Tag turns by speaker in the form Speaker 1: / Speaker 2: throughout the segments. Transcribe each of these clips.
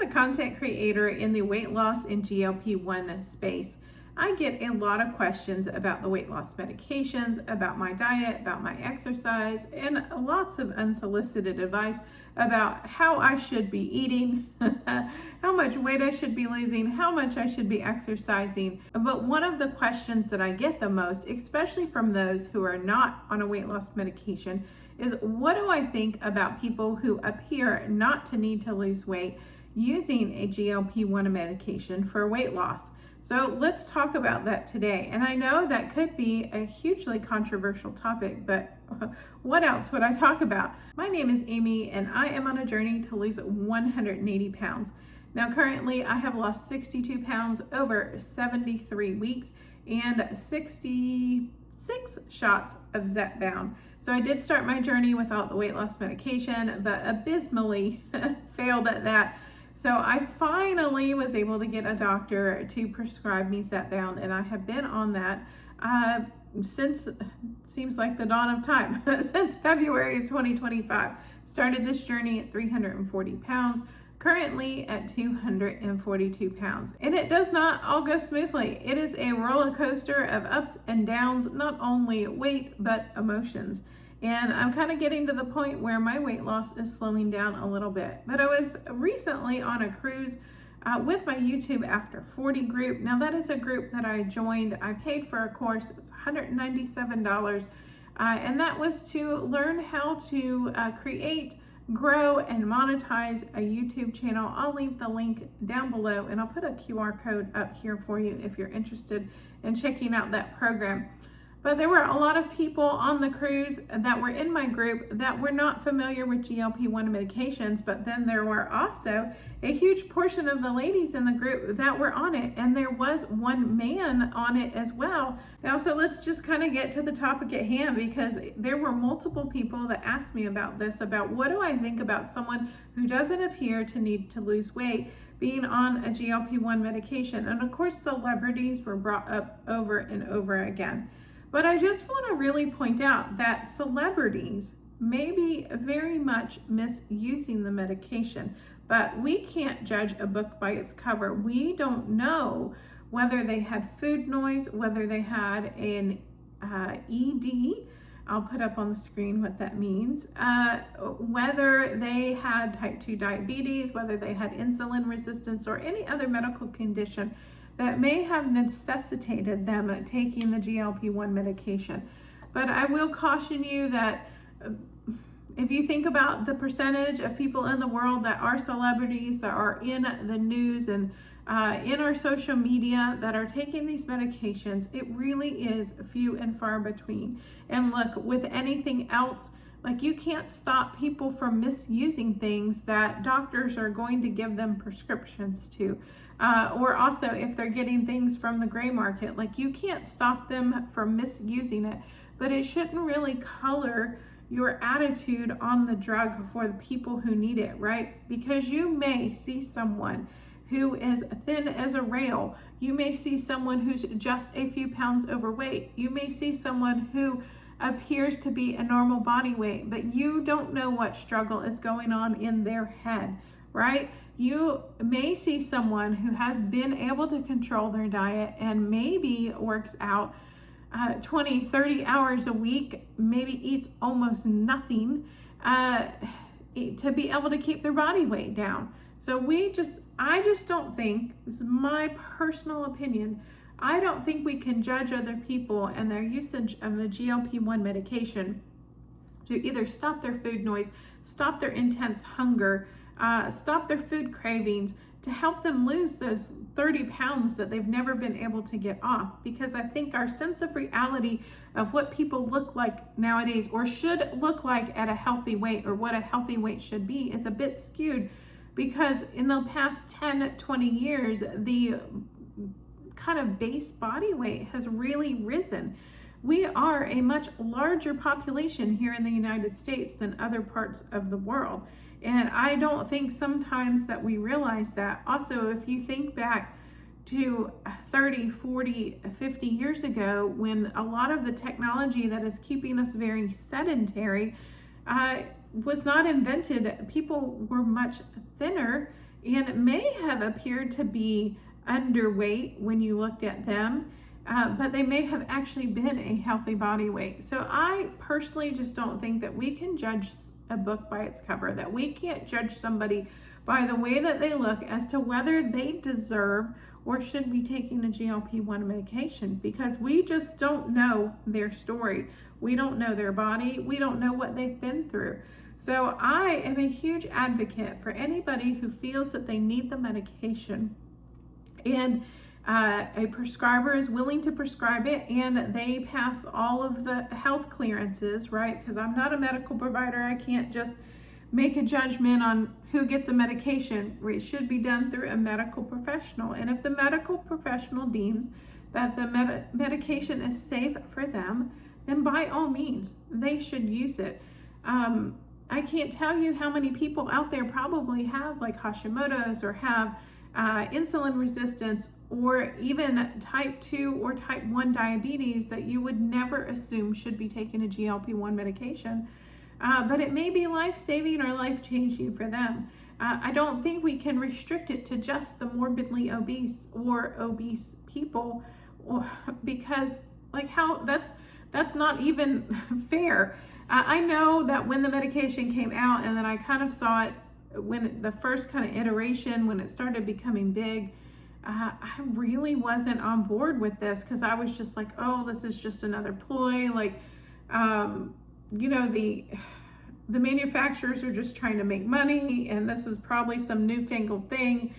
Speaker 1: As a content creator in the weight loss and GLP-1 space, I get a lot of questions about the weight loss medications, about my diet, about my exercise, and lots of unsolicited advice about how I should be eating, how much weight I should be losing, how much I should be exercising. But one of the questions that I get the most, especially from those who are not on a weight loss medication, is what do I think about people who appear not to need to lose weight using a GLP-1 medication for weight loss? So let's talk about that today. And I know that could be a hugely controversial topic, but what else would I talk about? My name is Amy, and I am on a journey to lose 180 pounds. Now, currently, I have lost 62 pounds over 73 weeks and 66 shots of Zepbound. So I did start my journey without the weight loss medication, but abysmally failed at that. So I finally was able to get a doctor to prescribe me Zepbound, and I have been on that since, seems like the dawn of time, since February of 2025. Started this journey at 340 pounds, currently at 242 pounds. And it does not all go smoothly. It is a roller coaster of ups and downs, not only weight, but emotions. And I'm kind of getting to the point where my weight loss is slowing down a little bit. But I was recently on a cruise with my YouTube After 40 group. Now that is a group that I joined. I paid for a course. It's $197. And that was to learn how to create, grow, and monetize a YouTube channel. I'll leave the link down below, and I'll put a QR code up here for you if you're interested in checking out that program. But there were a lot of people on the cruise that were in my group that were not familiar with GLP-1 medications, but then there were also a huge portion of the ladies in the group that were on it, and there was one man on it as well. Now, so let's just kind of get to the topic at hand, because there were multiple people that asked me about this, about what do I think about someone who doesn't appear to need to lose weight being on a GLP-1 medication. And of course, celebrities were brought up over and over again. But I just want to really point out that celebrities may be very much misusing the medication, but we can't judge a book by its cover. We don't know whether they had food noise, whether they had an ED. I'll put up on the screen what that means. Whether they had type 2 diabetes, whether they had insulin resistance, or any other medical condition that may have necessitated them taking the GLP-1 medication. But I will caution you that if you think about the percentage of people in the world that are celebrities, that are in the news and in our social media that are taking these medications, it really is few and far between. And look, with anything else, like, you can't stop people from misusing things that doctors are going to give them prescriptions to. Or also if they're getting things from the gray market, like, you can't stop them from misusing it, but it shouldn't really color your attitude on the drug for the people who need it, right? Because you may see someone who is thin as a rail. You may see someone who's just a few pounds overweight. You may see someone who appears to be a normal body weight, but you don't know what struggle is going on in their head, right? You may see someone who has been able to control their diet and maybe works out 20, 30 hours a week, maybe eats almost nothing to be able to keep their body weight down. So I just don't think, this is my personal opinion, I don't think we can judge other people and their usage of the GLP-1 medication to either stop their food noise, stop their intense hunger, stop their food cravings, to help them lose those 30 pounds that they've never been able to get off. Because I think our sense of reality of what people look like nowadays, or should look like at a healthy weight, or what a healthy weight should be, is a bit skewed. Because in the past 10, 20 years, the kind of base body weight has really risen. We are a much larger population here in the United States than other parts of the world. And I don't think sometimes that we realize that. Also, if you think back to 30, 40, 50 years ago, when a lot of the technology that is keeping us very sedentary was not invented, people were much thinner and may have appeared to be underweight when you looked at them, but they may have actually been a healthy body weight. So I personally just don't think that we can judge a book by its cover, that we can't judge somebody by the way that they look as to whether they deserve or should be taking a GLP-1 medication, because we just don't know their story. We don't know their body. We don't know what they've been through. So I am a huge advocate for anybody who feels that they need the medication and a prescriber is willing to prescribe it and they pass all of the health clearances, right? Because I'm not a medical provider. I can't just make a judgment on who gets a medication. It should be done through a medical professional. And if the medical professional deems that the medication is safe for them, then by all means, they should use it. I can't tell you how many people out there probably have like Hashimoto's or have insulin resistance or even type 2 or type 1 diabetes that you would never assume should be taking a GLP-1 medication. But it may be life-saving or life-changing for them. I don't think we can restrict it to just the morbidly obese or obese people, because like that's not even fair. I know that when the medication came out, and then I kind of saw it when the first kind of iteration, when it started becoming big, I really wasn't on board with this, because I was just like, oh, this is just another ploy. Like, the manufacturers are just trying to make money, and this is probably some newfangled thing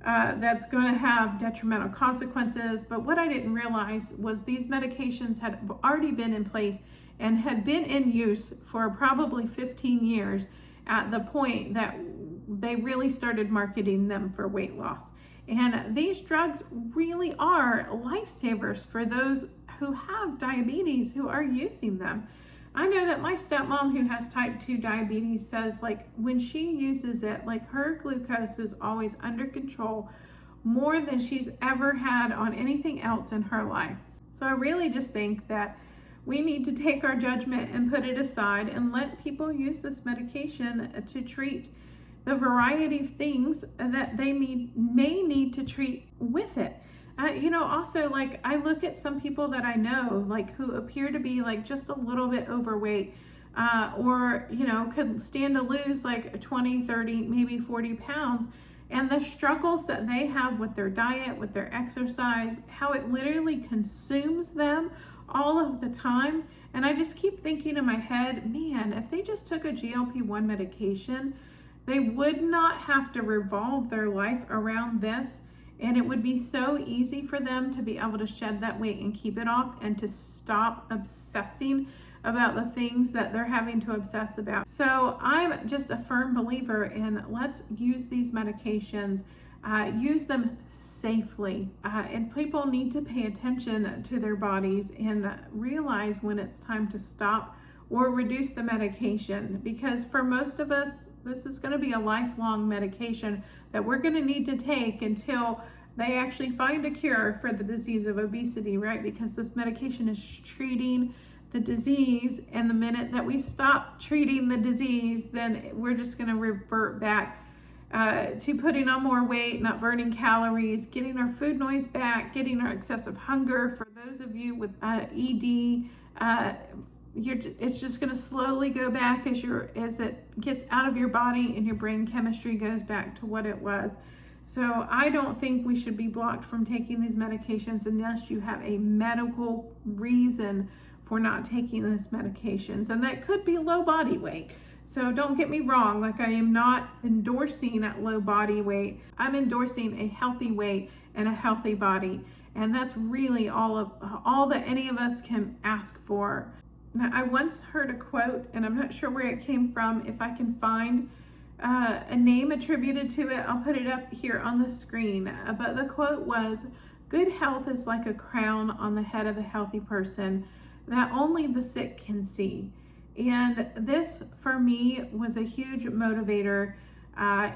Speaker 1: that's going to have detrimental consequences. But what I didn't realize was these medications had already been in place and had been in use for probably 15 years at the point that they really started marketing them for weight loss. And these drugs really are lifesavers for those who have diabetes who are using them. I know that my stepmom, who has type 2 diabetes, says like when she uses it, like her glucose is always under control, more than she's ever had on anything else in her life. So I really just think that we need to take our judgment and put it aside and let people use this medication to treat the variety of things that they may need to treat with it. Also, like, I look at some people that I know, like, who appear to be like just a little bit overweight, or could stand to lose like 20, 30, maybe 40 pounds, and the struggles that they have with their diet, with their exercise, how it literally consumes them all of the time. And I just keep thinking in my head, man, if they just took a GLP-1 medication, they would not have to revolve their life around this. And it would be so easy for them to be able to shed that weight and keep it off, and to stop obsessing about the things that they're having to obsess about. So I'm just a firm believer in let's use these medications, use them safely. And people need to pay attention to their bodies and realize when it's time to stop or reduce the medication, because for most of us, this is going to be a lifelong medication that we're going to need to take until they actually find a cure for the disease of obesity, right? Because this medication is treating the disease, and the minute that we stop treating the disease, then we're just going to revert back to putting on more weight, not burning calories, getting our food noise back, getting our excessive hunger. For those of you with ED, it's just going to slowly go back as it gets out of your body and your brain chemistry goes back to what it was. So I don't think we should be blocked from taking these medications unless you have a medical reason for not taking these medications, and that could be low body weight. So don't get me wrong, like, I am not endorsing at low body weight. I'm endorsing a healthy weight and a healthy body, and that's really all that any of us can ask for. Now, I once heard a quote, and I'm not sure where it came from. If I can find a name attributed to it, I'll put it up here on the screen. But the quote was, "Good health is like a crown on the head of a healthy person that only the sick can see." And this, for me, was a huge motivator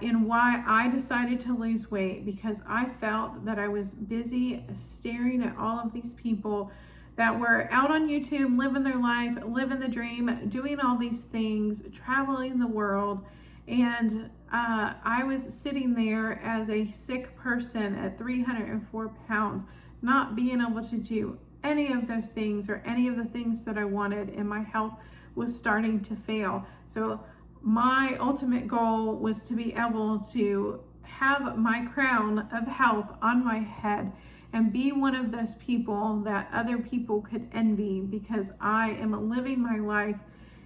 Speaker 1: in why I decided to lose weight, because I felt that I was busy staring at all of these people that were out on YouTube, living their life, living the dream, doing all these things, traveling the world. And I was sitting there as a sick person at 304 pounds, not being able to do any of those things or any of the things that I wanted, and my health was starting to fail. So my ultimate goal was to be able to have my crown of health on my head and be one of those people that other people could envy, because I am living my life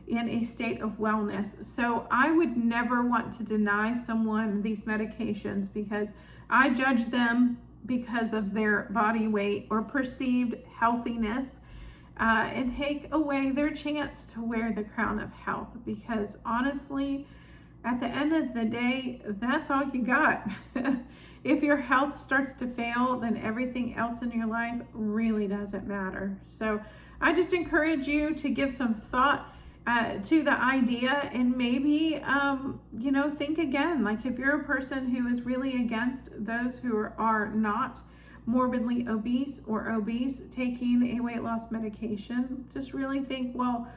Speaker 1: in a state of wellness. So I would never want to deny someone these medications because I judge them because of their body weight or perceived healthiness, and take away their chance to wear the crown of health, because honestly, at the end of the day, that's all you got. If your health starts to fail, then everything else in your life really doesn't matter. So I just encourage you to give some thought to the idea, and maybe, think again. Like, if you're a person who is really against those who are not morbidly obese or obese taking a weight loss medication, just really think, well,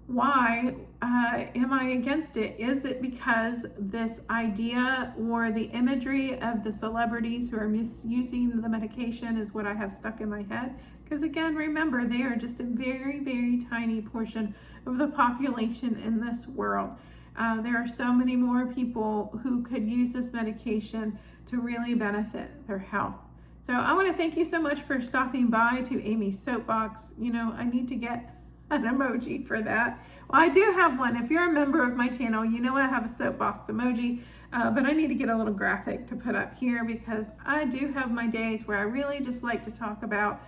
Speaker 1: why am I against it? Is it because this idea or the imagery of the celebrities who are misusing the medication is what I have stuck in my head? Because again, remember, they are just a very, very tiny portion of the population in this world. There are so many more people who could use this medication to really benefit their health. So I want to thank you so much for stopping by to Amy's Soapbox. I need to get an emoji for that. Well, I do have one. If you're a member of my channel, you know I have a soapbox emoji, but I need to get a little graphic to put up here, because I do have my days where I really just like to talk about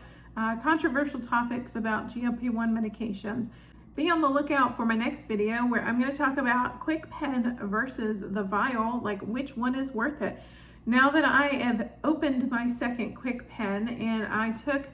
Speaker 1: controversial topics about GLP-1 medications. Be on the lookout for my next video where I'm going to talk about quick pen versus the vial, like which one is worth it. Now that I have opened my second quick pen and I took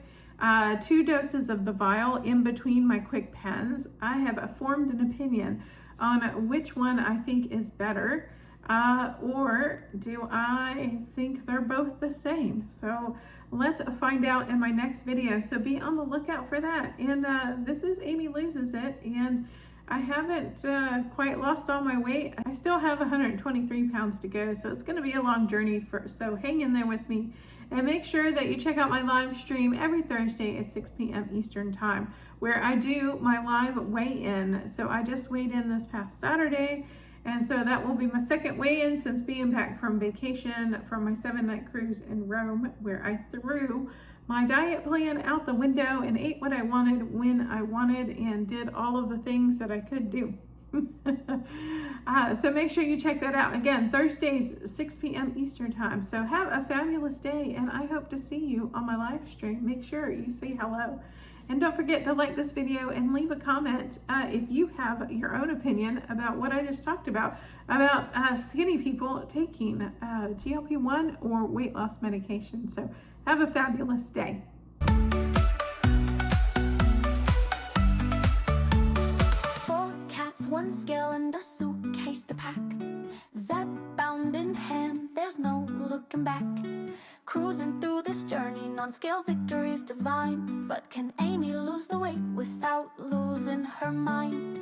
Speaker 1: 2 doses of the vial in between my quick pens, I have formed an opinion on which one I think is better, or do I think they're both the same? So let's find out in my next video. So be on the lookout for that. And this is Amy Loses It, and I haven't quite lost all my weight. I still have 123 pounds to go, so it's going to be a long journey. So hang in there with me, and make sure that you check out my live stream every Thursday at 6 p.m. Eastern Time, where I do my live weigh-in. So I just weighed in this past Saturday, and so that will be my second weigh-in since being back from vacation from my 7-night cruise in Rome, where I threw my diet plan out the window and ate what I wanted when I wanted and did all of the things that I could do. So make sure you check that out. Again, Thursdays, 6 p.m. Eastern Time. So have a fabulous day, and I hope to see you on my live stream. Make sure you say hello. And don't forget to like this video and leave a comment if you have your own opinion about what I just talked about skinny people taking GLP-1 or weight loss medication. So have a fabulous day.
Speaker 2: 4 cats, 1 scale, and a suitcase to pack. Zepbound in hand, there's no looking back. Cruising through this journey, non-scale victory's divine. But can Amy lose the weight without losing her mind?